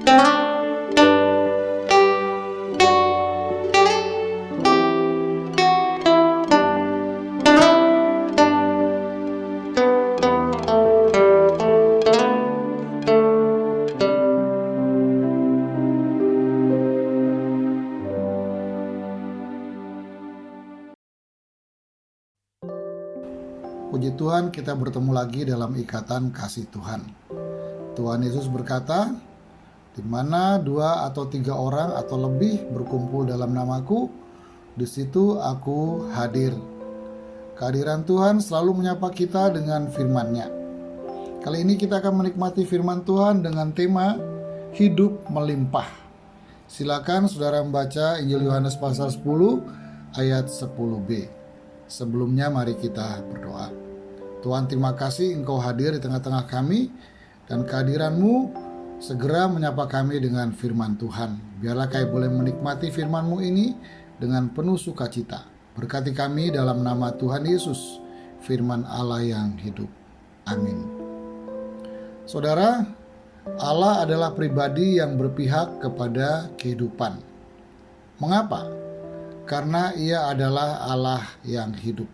Puji Tuhan, kita bertemu lagi dalam ikatan kasih Tuhan. Tuhan Yesus berkata, di mana 2 atau 3 orang atau lebih berkumpul dalam namaku, di situ aku hadir. Kehadiran Tuhan selalu menyapa kita dengan firman-Nya. Kali ini kita akan menikmati firman Tuhan dengan tema hidup melimpah. Silakan saudara membaca Injil Yohanes pasal 10 ayat 10b. Sebelumnya mari kita berdoa. Tuhan, terima kasih Engkau hadir di tengah-tengah kami, dan kehadiran-Mu segera menyapa kami dengan firman Tuhan. Biarlah kami boleh menikmati firman-Mu ini dengan penuh sukacita. Berkati kami dalam nama Tuhan Yesus, firman Allah yang hidup. Amin. Saudara, Allah adalah pribadi yang berpihak kepada kehidupan. Mengapa? Karena Ia adalah Allah yang hidup.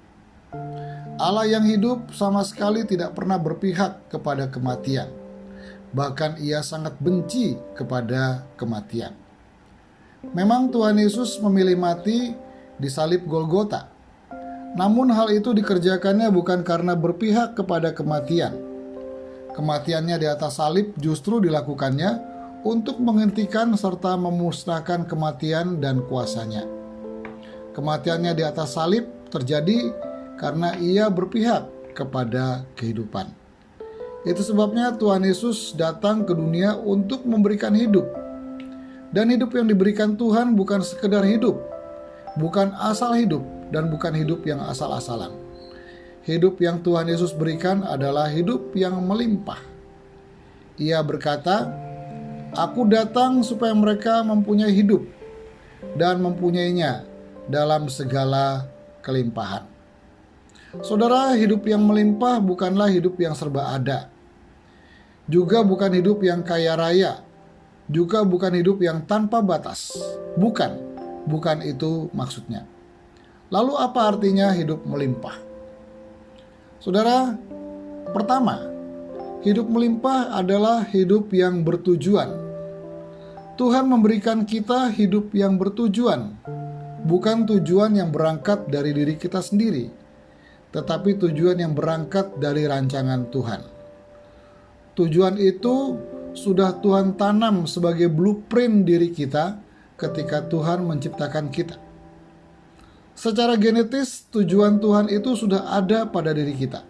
Allah yang hidup sama sekali tidak pernah berpihak kepada kematian. Bahkan Ia sangat benci kepada kematian. Memang Tuhan Yesus memilih mati di salib Golgota. Namun hal itu dikerjakannya bukan karena berpihak kepada kematian. Kematiannya di atas salib justru dilakukannya untuk menghentikan serta memusnahkan kematian dan kuasanya. Kematiannya di atas salib terjadi karena Ia berpihak kepada kehidupan. Itu sebabnya Tuhan Yesus datang ke dunia untuk memberikan hidup. Dan hidup yang diberikan Tuhan bukan sekedar hidup, bukan asal hidup, dan bukan hidup yang asal-asalan. Hidup yang Tuhan Yesus berikan adalah hidup yang melimpah. Ia berkata, "Aku datang supaya mereka mempunyai hidup dan mempunyainya dalam segala kelimpahan." Saudara, hidup yang melimpah bukanlah hidup yang serba ada. Juga bukan hidup yang kaya raya. Juga bukan hidup yang tanpa batas. Bukan itu maksudnya. Lalu apa artinya hidup melimpah? Saudara, pertama, hidup melimpah adalah hidup yang bertujuan. Tuhan memberikan kita hidup yang bertujuan, bukan tujuan yang berangkat dari diri kita sendiri, tetapi tujuan yang berangkat dari rancangan Tuhan. Tujuan itu sudah Tuhan tanam sebagai blueprint diri kita ketika Tuhan menciptakan kita. Secara genetis, tujuan Tuhan itu sudah ada pada diri kita.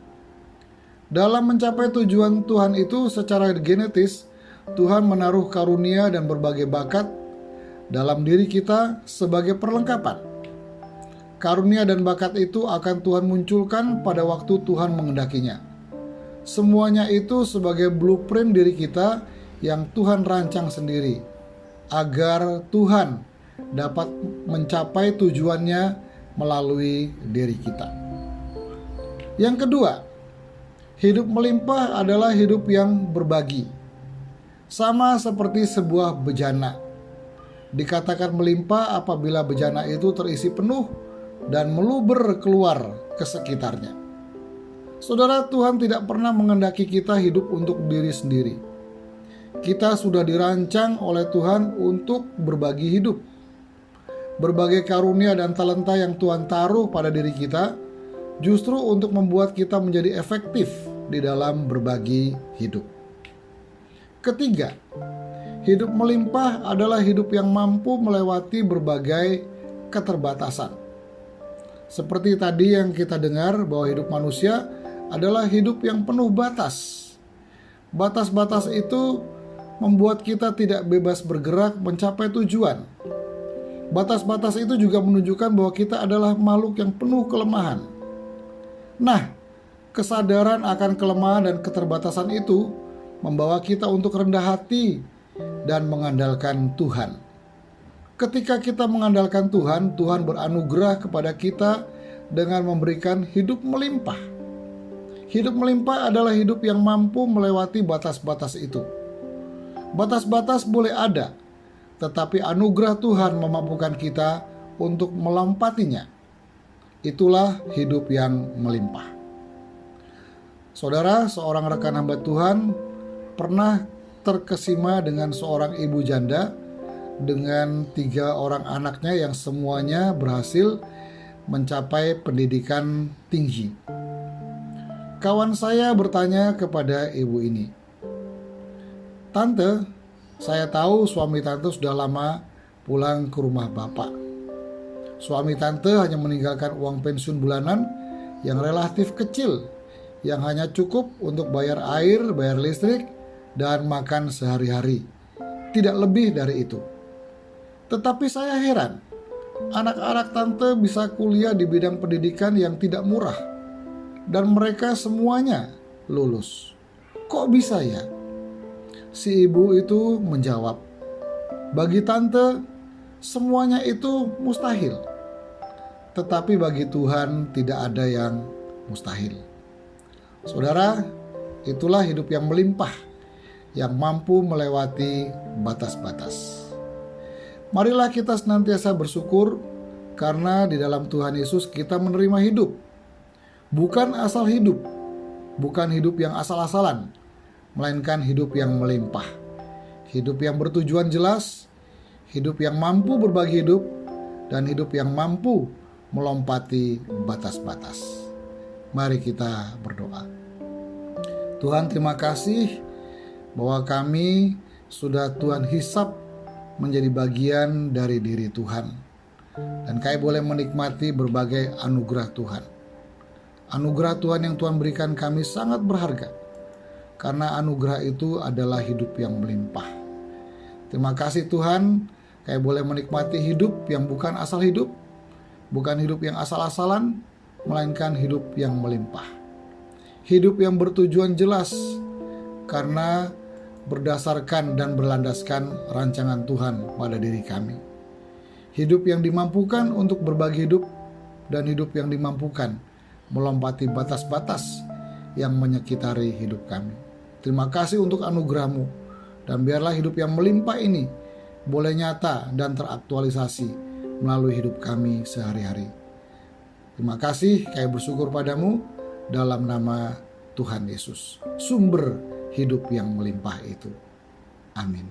Dalam mencapai tujuan Tuhan itu secara genetis, Tuhan menaruh karunia dan berbagai bakat dalam diri kita sebagai perlengkapan. Karunia dan bakat itu akan Tuhan munculkan pada waktu Tuhan mengendakinya. Semuanya itu sebagai blueprint diri kita yang Tuhan rancang sendiri, agar Tuhan dapat mencapai tujuannya melalui diri kita. Yang kedua, hidup melimpah adalah hidup yang berbagi. Sama seperti sebuah bejana. Dikatakan melimpah apabila bejana itu terisi penuh dan meluber keluar ke sekitarnya. Saudara, Tuhan tidak pernah menghendaki kita hidup untuk diri sendiri. Kita sudah dirancang oleh Tuhan untuk berbagi hidup. Berbagai karunia dan talenta yang Tuhan taruh pada diri kita justru untuk membuat kita menjadi efektif di dalam berbagi hidup. Ketiga, hidup melimpah adalah hidup yang mampu melewati berbagai keterbatasan. Seperti tadi yang kita dengar bahwa hidup manusia adalah hidup yang penuh batas. Batas-batas itu membuat kita tidak bebas bergerak mencapai tujuan. Batas-batas itu juga menunjukkan bahwa kita adalah makhluk yang penuh kelemahan. Nah, kesadaran akan kelemahan dan keterbatasan itu membawa kita untuk rendah hati dan mengandalkan Tuhan. Ketika kita mengandalkan Tuhan, Tuhan beranugerah kepada kita dengan memberikan hidup melimpah. Hidup melimpah adalah hidup yang mampu melewati batas-batas itu. Batas-batas boleh ada, tetapi anugerah Tuhan memampukan kita untuk melompatinya. Itulah hidup yang melimpah. Saudara, seorang rekan hamba Tuhan pernah terkesima dengan seorang ibu janda dengan 3 orang anaknya yang semuanya berhasil mencapai pendidikan tinggi. Kawan saya bertanya kepada ibu ini, "Tante, saya tahu suami tante sudah lama pulang ke rumah bapak. Suami tante hanya meninggalkan uang pensiun bulanan yang relatif kecil, yang hanya cukup untuk bayar air, bayar listrik, dan makan sehari-hari. Tidak lebih dari itu. Tetapi saya heran, anak-anak tante bisa kuliah di bidang pendidikan yang tidak murah, dan mereka semuanya lulus. Kok bisa ya?" Si ibu itu menjawab, "Bagi tante, semuanya itu mustahil. Tetapi bagi Tuhan tidak ada yang mustahil." Saudara, itulah hidup yang melimpah, yang mampu melewati batas-batas. Marilah kita senantiasa bersyukur, karena di dalam Tuhan Yesus kita menerima hidup. Bukan asal hidup, bukan hidup yang asal-asalan, melainkan hidup yang melimpah. Hidup yang bertujuan jelas, hidup yang mampu berbagi hidup, dan hidup yang mampu melompati batas-batas. Mari kita berdoa. Tuhan, terima kasih bahwa kami sudah Tuhan hisap menjadi bagian dari diri Tuhan, dan kami boleh menikmati berbagai anugerah Tuhan. Anugerah Tuhan yang Tuhan berikan kami sangat berharga, karena anugerah itu adalah hidup yang melimpah. Terima kasih Tuhan, kami boleh menikmati hidup yang bukan asal hidup, bukan hidup yang asal-asalan, melainkan hidup yang melimpah. Hidup yang bertujuan jelas, karena berdasarkan dan berlandaskan rancangan Tuhan pada diri kami. Hidup yang dimampukan untuk berbagi hidup, dan hidup yang dimampukan melompati batas-batas yang menyekitari hidup kami. Terima kasih untuk anugerah-Mu, dan biarlah hidup yang melimpah ini boleh nyata dan teraktualisasi melalui hidup kami sehari-hari. Terima kasih, kami bersyukur padamu dalam nama Tuhan Yesus, sumber hidup yang melimpah itu. Amin.